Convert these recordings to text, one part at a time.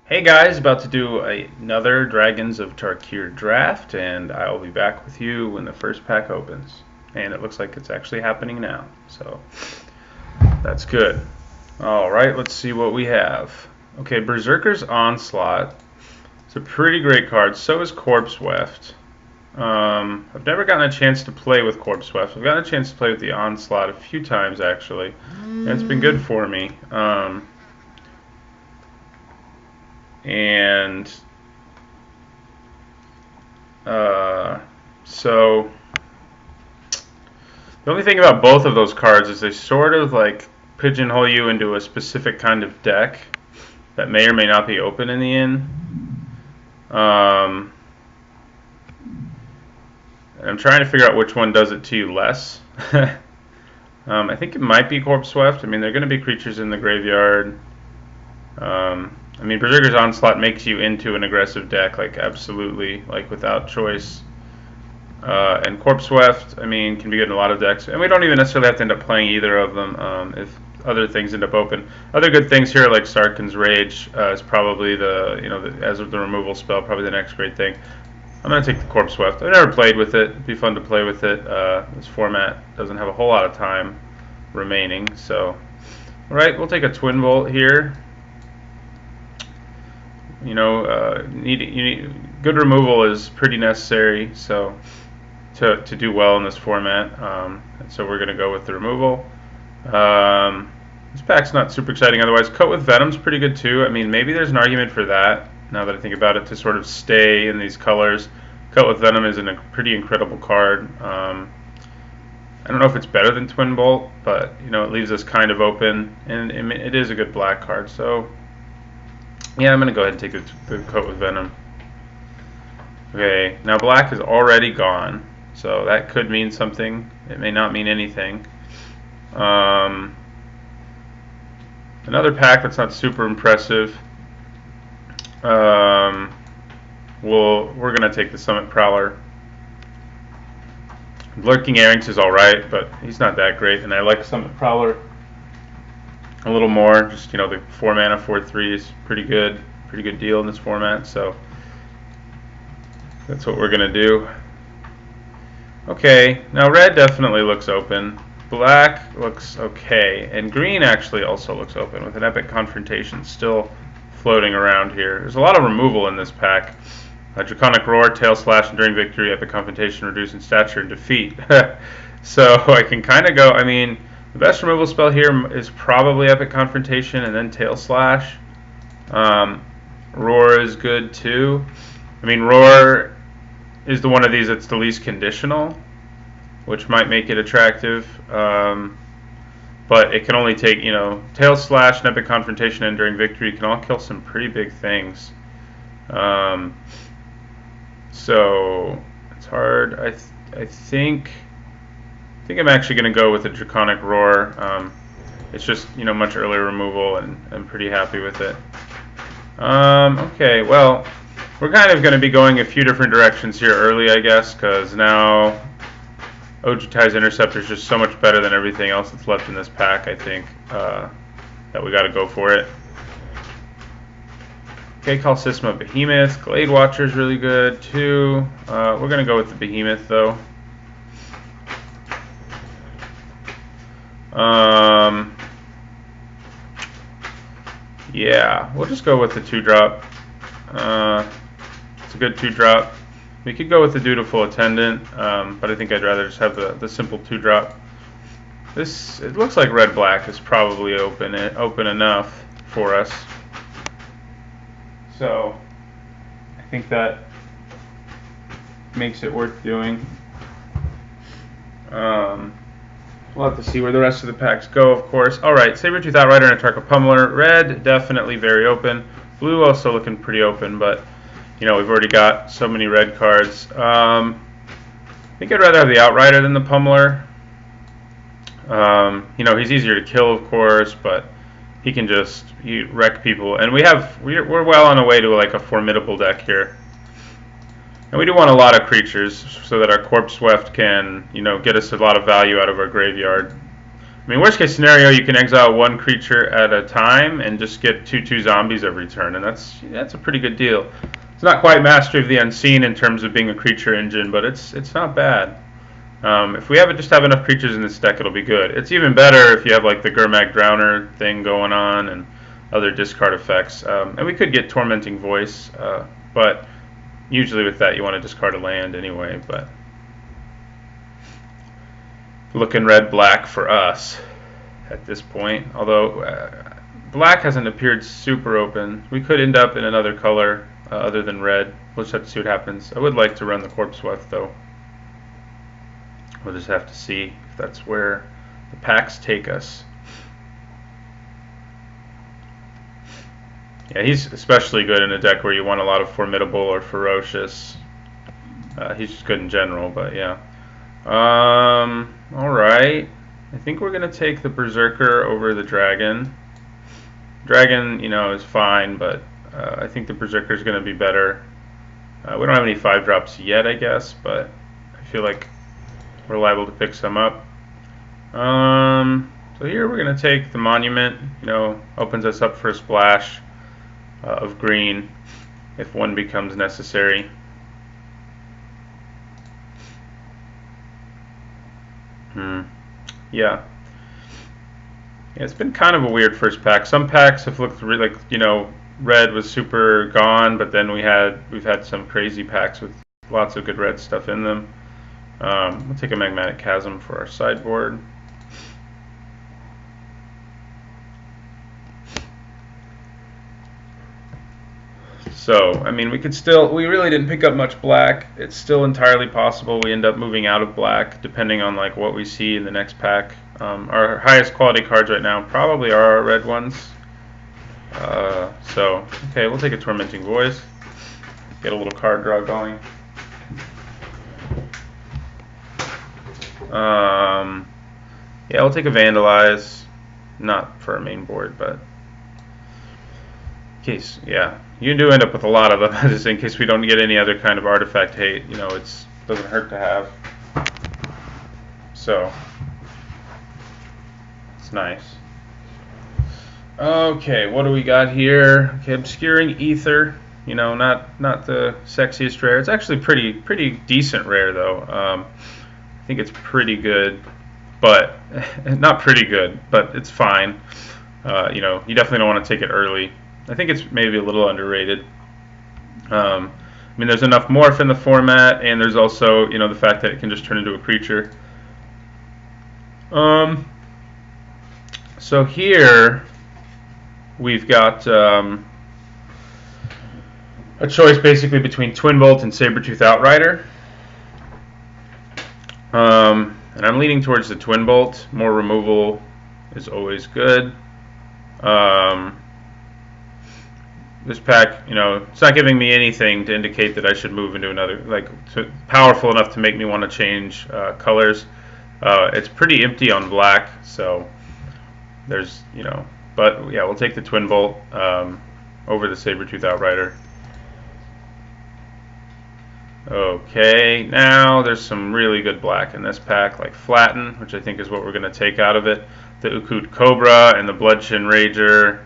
Hey guys, about to do another Dragons of Tarkir draft, and I'll be back with you when the first pack opens. And it looks like it's actually happening now, so that's good. Alright, let's see what we have. Okay, Berserker's Onslaught. It's a pretty great card. So is Corpse Weft. I've never gotten a chance to play with Corpse Weft. I've gotten a chance to play with the Onslaught a few times, actually, and it's been good for me. And so the only thing about both of those cards is they sort of like pigeonhole you into a specific kind of deck that may or may not be open in the end. And I'm trying to figure out which one does it to you less. I think it might be Corpse Weft. I mean, there are going to be creatures in the graveyard. I mean, Berserker's Onslaught makes you into an aggressive deck, like absolutely, like without choice. And Corpse Weft, I mean, can be good in a lot of decks, and we don't even necessarily have to end up playing either of them if other things end up open. Other good things here, like Sarkhan's Rage, is probably as with the removal spell, probably the next great thing. I'm gonna take the Corpse Weft. I've never played with it. It'd be fun to play with it. This format doesn't have a whole lot of time remaining, so all right, we'll take a Twin Bolt here. Good removal is pretty necessary, so to do well in this format. And so we're going to go with the removal. This pack's not super exciting otherwise. Coat with Venom's pretty good too. I mean, maybe there's an argument for that, now that I think about it, to sort of stay in these colors. Coat with Venom is a pretty incredible card. I don't know if it's better than Twin Bolt, but it leaves us kind of open, and it is a good black card. So yeah, I'm going to go ahead and take the Coat with Venom. Okay, now black is already gone, so that could mean something. It may not mean anything. Another pack that's not super impressive. We're going to take the Summit Prowler. Lurking Errangs is alright, but he's not that great, and I like Summit Prowler a little more. Just the 4 mana 4/3 is pretty good deal in this format, so that's what we're gonna do. Okay, now red definitely looks open, black looks okay, and green actually also looks open with an Epic Confrontation still floating around here. There's a lot of removal in this pack. Draconic Roar, Tail Slash, Enduring Victory, Epic Confrontation, Reduce in Stature, and Defeat. So I can kind of go, I mean, the best removal spell here is probably Epic Confrontation and then Tail Slash. Roar is good too. I mean, Roar is the one of these that's the least conditional, which might make it attractive. But it can only take, Tail Slash and Epic Confrontation and Enduring Victory can all kill some pretty big things. So it's hard. I think I'm actually going to go with the Draconic Roar. It's just much earlier removal, and I'm pretty happy with it. Okay, well, we're kind of going to be going a few different directions here early, I guess, because now Ojutai's Interceptor is just so much better than everything else that's left in this pack. I think that we got to go for it. Okay, Calcisma Behemoth. Glade Watcher is really good too. We're going to go with the Behemoth though. Yeah, we'll just go with the 2-drop. It's a good 2-drop. We could go with the Dutiful Attendant, but I think I'd rather just have the simple 2-drop. It looks like red-black is probably open enough for us. So I think that makes it worth doing. We'll have to see where the rest of the packs go, of course. Alright, Saber-Tooth Outrider and a Tarka Pummeler. Red, definitely very open. Blue also looking pretty open, but we've already got so many red cards. I think I'd rather have the Outrider than the Pummeler. He's easier to kill, of course, but he can just wreck people. And we're well on the way to like a formidable deck here. And we do want a lot of creatures so that our Corpse Weft can, get us a lot of value out of our graveyard. I mean, worst case scenario, you can exile one creature at a time and just get 2/2 zombies every turn, and that's a pretty good deal. It's not quite Mastery of the Unseen in terms of being a creature engine, but it's not bad. If we just have enough creatures in this deck, it'll be good. It's even better if you have like the Gurmag Drowner thing going on and other discard effects. And we could get Tormenting Voice, but usually with that you want to discard a land anyway. But looking red-black for us at this point. Although black hasn't appeared super open. We could end up in another color other than red. We'll just have to see what happens. I would like to run the Corpse Swift though. We'll just have to see if that's where the packs take us. Yeah, he's especially good in a deck where you want a lot of Formidable or Ferocious. He's just good in general, but yeah. Alright. I think we're going to take the Berserker over the Dragon. Dragon, is fine, but I think the Berserker is going to be better. We don't have any 5-drops yet, I guess, but I feel like we're liable to pick some up. So here we're going to take the Monument. Opens us up for a splash of green if one becomes necessary. Yeah, it's been kind of a weird first pack. Some packs have looked really like, red was super gone, but then we've had some crazy packs with lots of good red stuff in them. We'll take a Magmatic Chasm for our sideboard. So, I mean, we really didn't pick up much black. It's still entirely possible we end up moving out of black, depending on like what we see in the next pack. Our highest quality cards right now probably are our red ones. Okay, we'll take a Tormenting Voice. Get a little card draw going. Yeah, we'll take a Vandalize. Not for our main board, but in case, yeah. You do end up with a lot of them, just in case we don't get any other kind of artifact hate. It doesn't hurt to have. So, it's nice. Okay, what do we got here? Okay, Obscuring Ether. Not the sexiest rare. It's actually pretty decent rare though. I think it's pretty good, but not pretty good, but it's fine. You definitely don't want to take it early. I think it's maybe a little underrated. I mean, there's enough morph in the format, and there's also, the fact that it can just turn into a creature. So here we've got a choice basically between Twin Bolt and Sabertooth Outrider. And I'm leaning towards the Twin Bolt. More removal is always good. This pack, it's not giving me anything to indicate that I should move into another, powerful enough to make me want to change colors. It's pretty empty on black, so there's, but yeah, we'll take the Twin Bolt over the Sabertooth Outrider. Okay, now there's some really good black in this pack, like Flatten, which I think is what we're going to take out of it. The Ukut Cobra and the Bloodshin Rager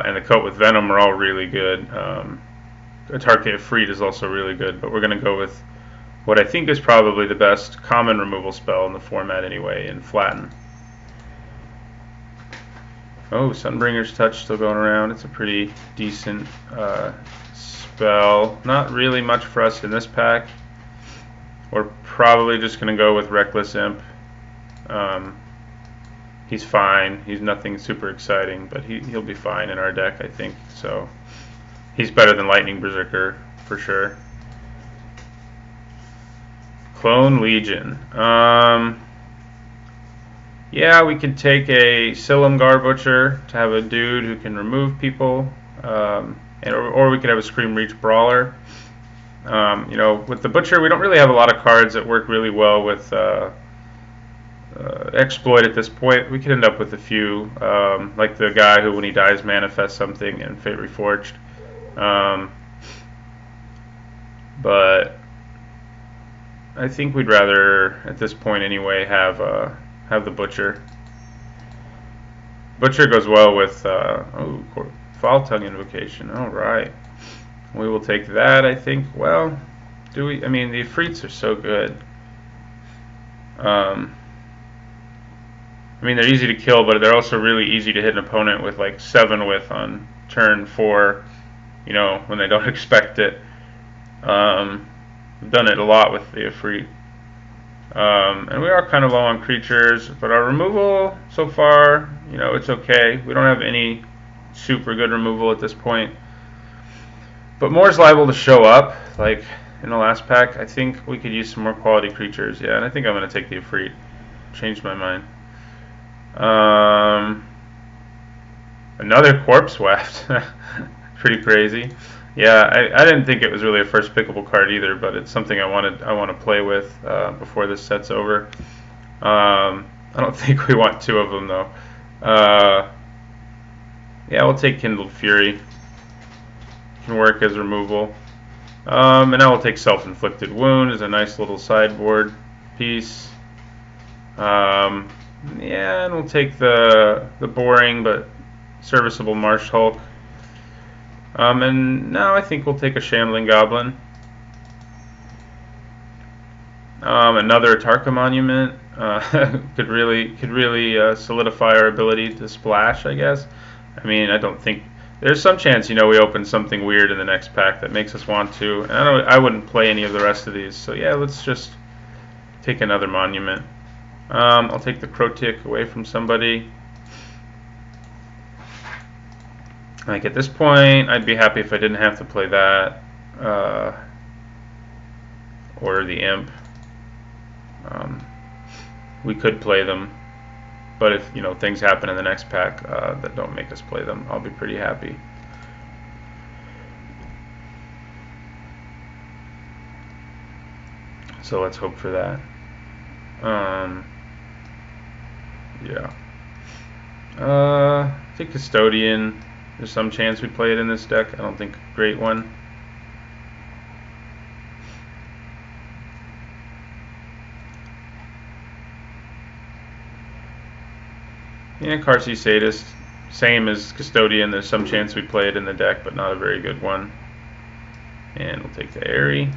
and the Coat with Venom are all really good. Tarkir Freed is also really good, but we're going to go with what I think is probably the best common removal spell in the format anyway, in Flatten. Oh, Sunbringer's Touch still going around. It's a pretty decent spell. Not really much for us in this pack. We're probably just going to go with Reckless Imp. He's fine. He's nothing super exciting, but he'll be fine in our deck, I think. So he's better than Lightning Berserker for sure. Clone Legion. Yeah, we could take a Silumgar Butcher to have a dude who can remove people, or we could have a Scream Reach Brawler. With the Butcher, we don't really have a lot of cards that work really well with Exploit at this point. We could end up with a few, like the guy who, when he dies, manifests something in Fate Reforged. But I think we'd rather, at this point anyway, have have the Butcher. Butcher goes well with Foul Tongue Invocation. All right, we will take that. I think. Well, do we? I mean, the Ifrits are so good. I mean, they're easy to kill, but they're also really easy to hit an opponent with like 7 with on turn 4. You know, when they don't expect it. We've done it a lot with the Ifrit. And we are kind of low on creatures, but our removal so far, you know, it's okay. We don't have any super good removal at this point. But more is liable to show up, like in the last pack. I think we could use some more quality creatures, yeah, and I think I'm going to take the Ifrit. Changed my mind. Another Corpse Weft. Pretty crazy. Yeah, I didn't think it was really a first pickable card either, but it's something I want to play with before this set's over. I don't think we want 2 of them though. Yeah, we'll take Kindled Fury. Can work as removal. And I will take Self-Inflicted Wound as a nice little sideboard piece. Yeah, and we'll take the boring but serviceable Marsh Hulk. And now I think we'll take a Shambling Goblin. Another Tarka Monument could really solidify our ability to splash, I guess. I mean, I don't think there's some chance, you know, we open something weird in the next pack that makes us want to. And I wouldn't play any of the rest of these. So yeah, let's just take another monument. I'll take the Crotic away from somebody. Like at this point, I'd be happy if I didn't have to play that or the Imp. We could play them, but if you know things happen in the next pack that don't make us play them, I'll be pretty happy. So let's hope for that. Yeah. I think Custodian. There's some chance we play it in this deck. I don't think a great one. Yeah, Karsi Sadist. Same as Custodian. There's some chance we play it in the deck, but not a very good one. And we'll take the Airy.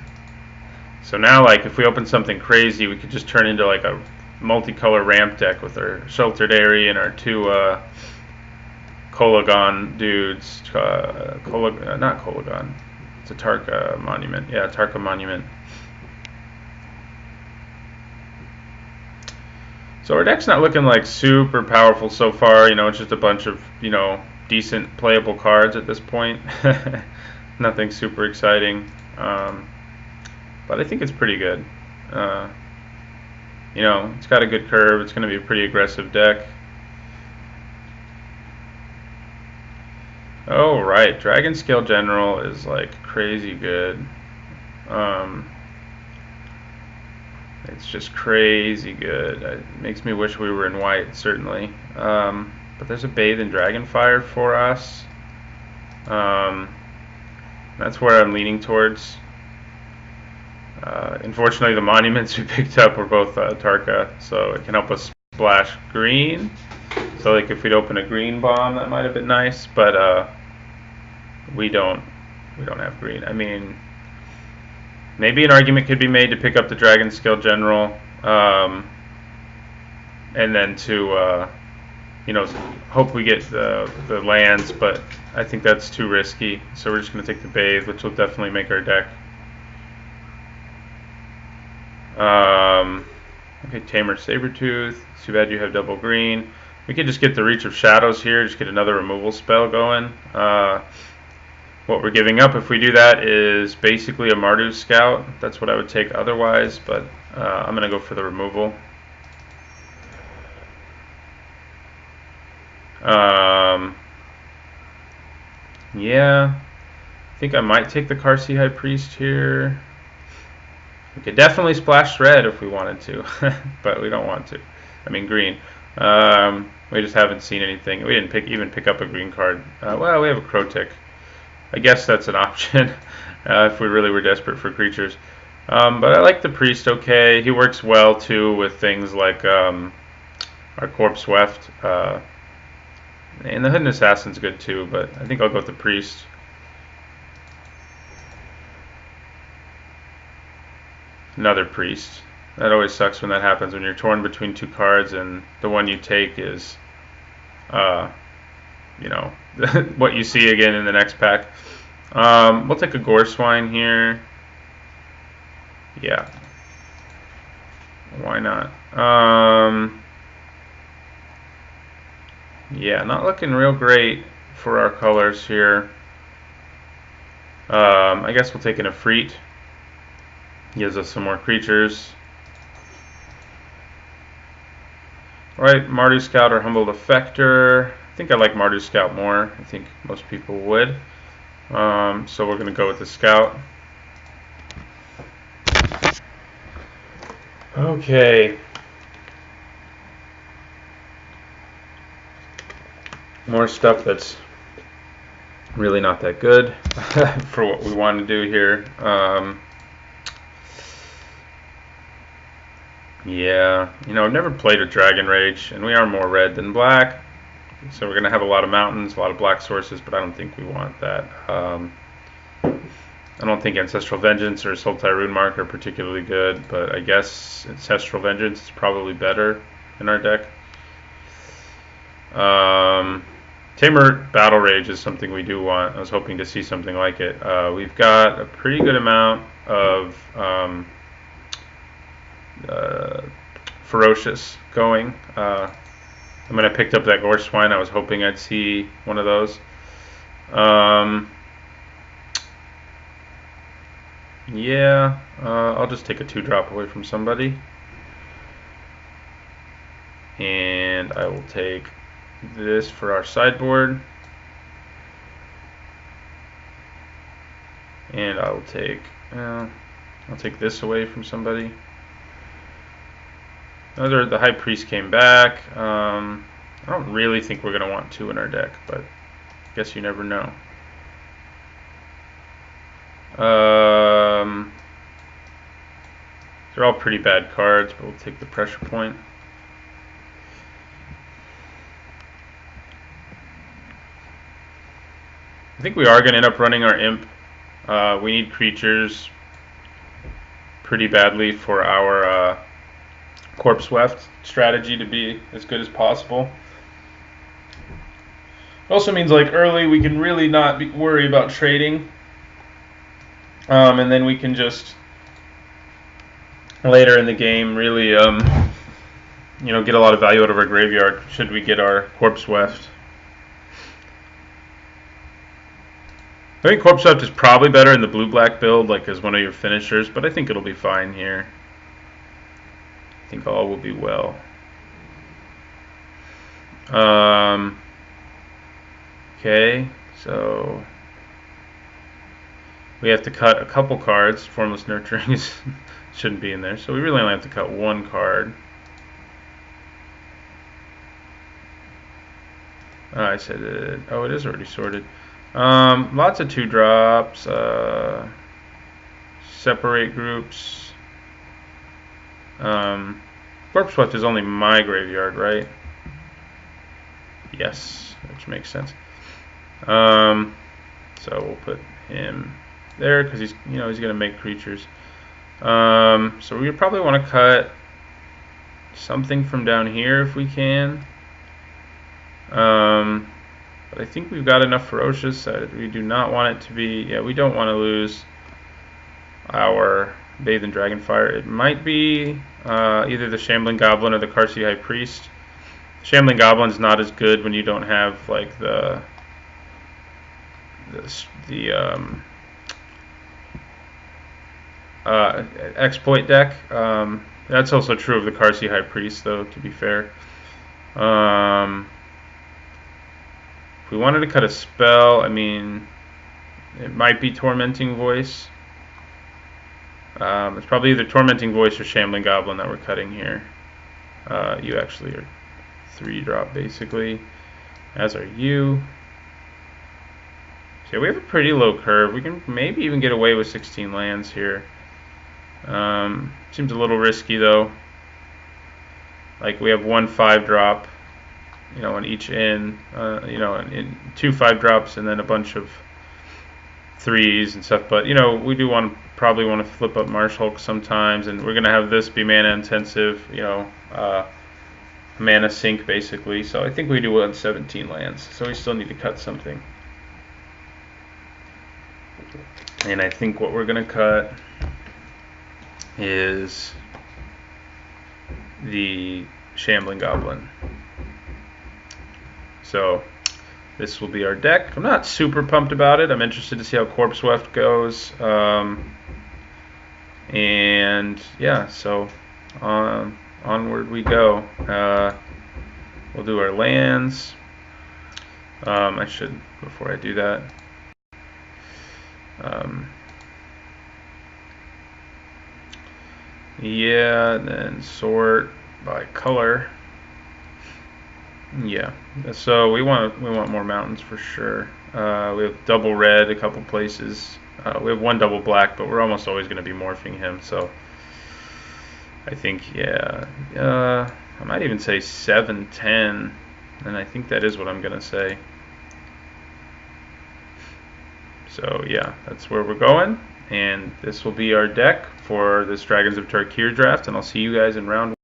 So now, like, if we open something crazy, we could just turn into like a multicolor ramp deck with our Sheltered Airy and our 2 Kolagon dudes. Not Kolagon. It's a Tarka Monument. Yeah, Tarka Monument. So our deck's not looking like super powerful so far. You know, it's just a bunch of, you know, decent playable cards at this point. Nothing super exciting. But I think it's pretty good. You know, it's got a good curve. It's going to be a pretty aggressive deck. Oh, right. Dragon Scale General is like crazy good. It's just crazy good. It makes me wish we were in white, certainly. But there's a Bathe in Dragonfire for us. That's where I'm leaning towards. Unfortunately, the monuments we picked up were both Tarka, so it can help us splash green. So, like, if we'd open a green bomb, that might have been nice. But we don't have green. I mean, maybe an argument could be made to pick up the Dragon Scale General, and then to you know, hope we get the lands. But I think that's too risky. So we're just going to take the Bathe, which will definitely make our deck. Okay, Tamer Sabertooth. Too bad you have double green. We could just get the Reach of Shadows here, just get another removal spell going. What we're giving up if we do that is basically a Mardu Scout. That's what I would take otherwise, but I'm going to go for the removal. Yeah, I think I might take the Karsi High Priest here. We could definitely splash red if we wanted to, but we don't want to. I mean green. We just haven't seen anything. We didn't even pick up a green card. Well, we have a Crotic. I guess that's an option if we really were desperate for creatures. But I like the Priest okay. He works well too with things like our Corpse Weft. And the Hidden Assassin's good too, but I think I'll go with the Priest. Another Priest. That always sucks when that happens, when you're torn between two cards and the one you take is, you know, what you see again in the next pack. We'll take a Gore Swine here. Yeah. Why not? Yeah, not looking real great for our colors here. I guess we'll take an Efreet. Gives us some more creatures. Alright, Mardu Scout or Humbled Effector. I think I like Mardu Scout more. I think most people would. So we're going to go with the Scout. Okay. More stuff that's really not that good for what we want to do here. Yeah, you know, I've never played a Dragon Rage, and we are more red than black. So we're going to have a lot of mountains, a lot of black sources, but I don't think we want that. I don't think Ancestral Vengeance or Sultai Rune Mark are particularly good, but I guess Ancestral Vengeance is probably better in our deck. Tamer Battle Rage is something we do want. I was hoping to see something like it. We've got a pretty good amount of Ferocious going. I mean, I picked up that Gore Swine. I was hoping I'd see one of those. Yeah, I'll just take a 2-drop away from somebody. And I will take this for our sideboard. And I'll take this away from somebody. The High Priest came back. I don't really think we're going to want 2 in our deck, but I guess you never know. They're all pretty bad cards, but we'll take the Pressure Point. I think we are going to end up running our Imp. We need creatures pretty badly for our Corpse Weft strategy to be as good as possible. It also means, like, early we can really not worry about trading, and then we can just later in the game really you know, get a lot of value out of our graveyard should we get our Corpse Weft. I think Corpse Weft is probably better in the blue-black build, like as one of your finishers, but I think it'll be fine here. I think all will be well. Okay, so we have to cut a couple cards. Formless Nurturing shouldn't be in there, so we really only have to cut one card. I said it. Oh, it is already sorted. Lots of 2-drops. Separate groups. Corpse Weft is only my graveyard, right? Yes, which makes sense. So we'll put him there because he's going to make creatures. So we probably want to cut something from down here if we can. But I think we've got enough Ferocious that we do not want it to be. Yeah, we don't want to lose our Bathe in Dragonfire. It might be either the Shambling Goblin or the Karsi High Priest. Shambling Goblin's not as good when you don't have like the exploit deck. That's also true of the Karsi High Priest, though, to be fair. If we wanted to cut a spell, I mean, it might be Tormenting Voice. It's probably either Tormenting Voice or Shambling Goblin that we're cutting here. You actually are 3-drop, basically, as are you. So we have a pretty low curve. We can maybe even get away with 16 lands here. Seems a little risky, though. like we have one 5-drop, you know, on each end, you know, and 2 5-drops, and then a bunch of 3s and stuff. But you know, we do probably want to flip up Marsh Hulk sometimes, and we're gonna have this be mana intensive, you know, mana sink basically. So I think we do want 17 lands. So we still need to cut something. And I think what we're gonna cut is the Shambling Goblin. So this will be our deck. I'm not super pumped about it. I'm interested to see how Corpse Weft goes. And yeah, so onward we go. We'll do our lands. I should, before I do that, yeah, and then sort by color. Yeah, so we want more mountains for sure. We have double red a couple places. We have one double black, but we're almost always going to be morphing him. So I think, yeah, I might even say 7-10, and I think that is what I'm going to say. So yeah, that's where we're going, and this will be our deck for this Dragons of Tarkir draft, and I'll see you guys in round 1.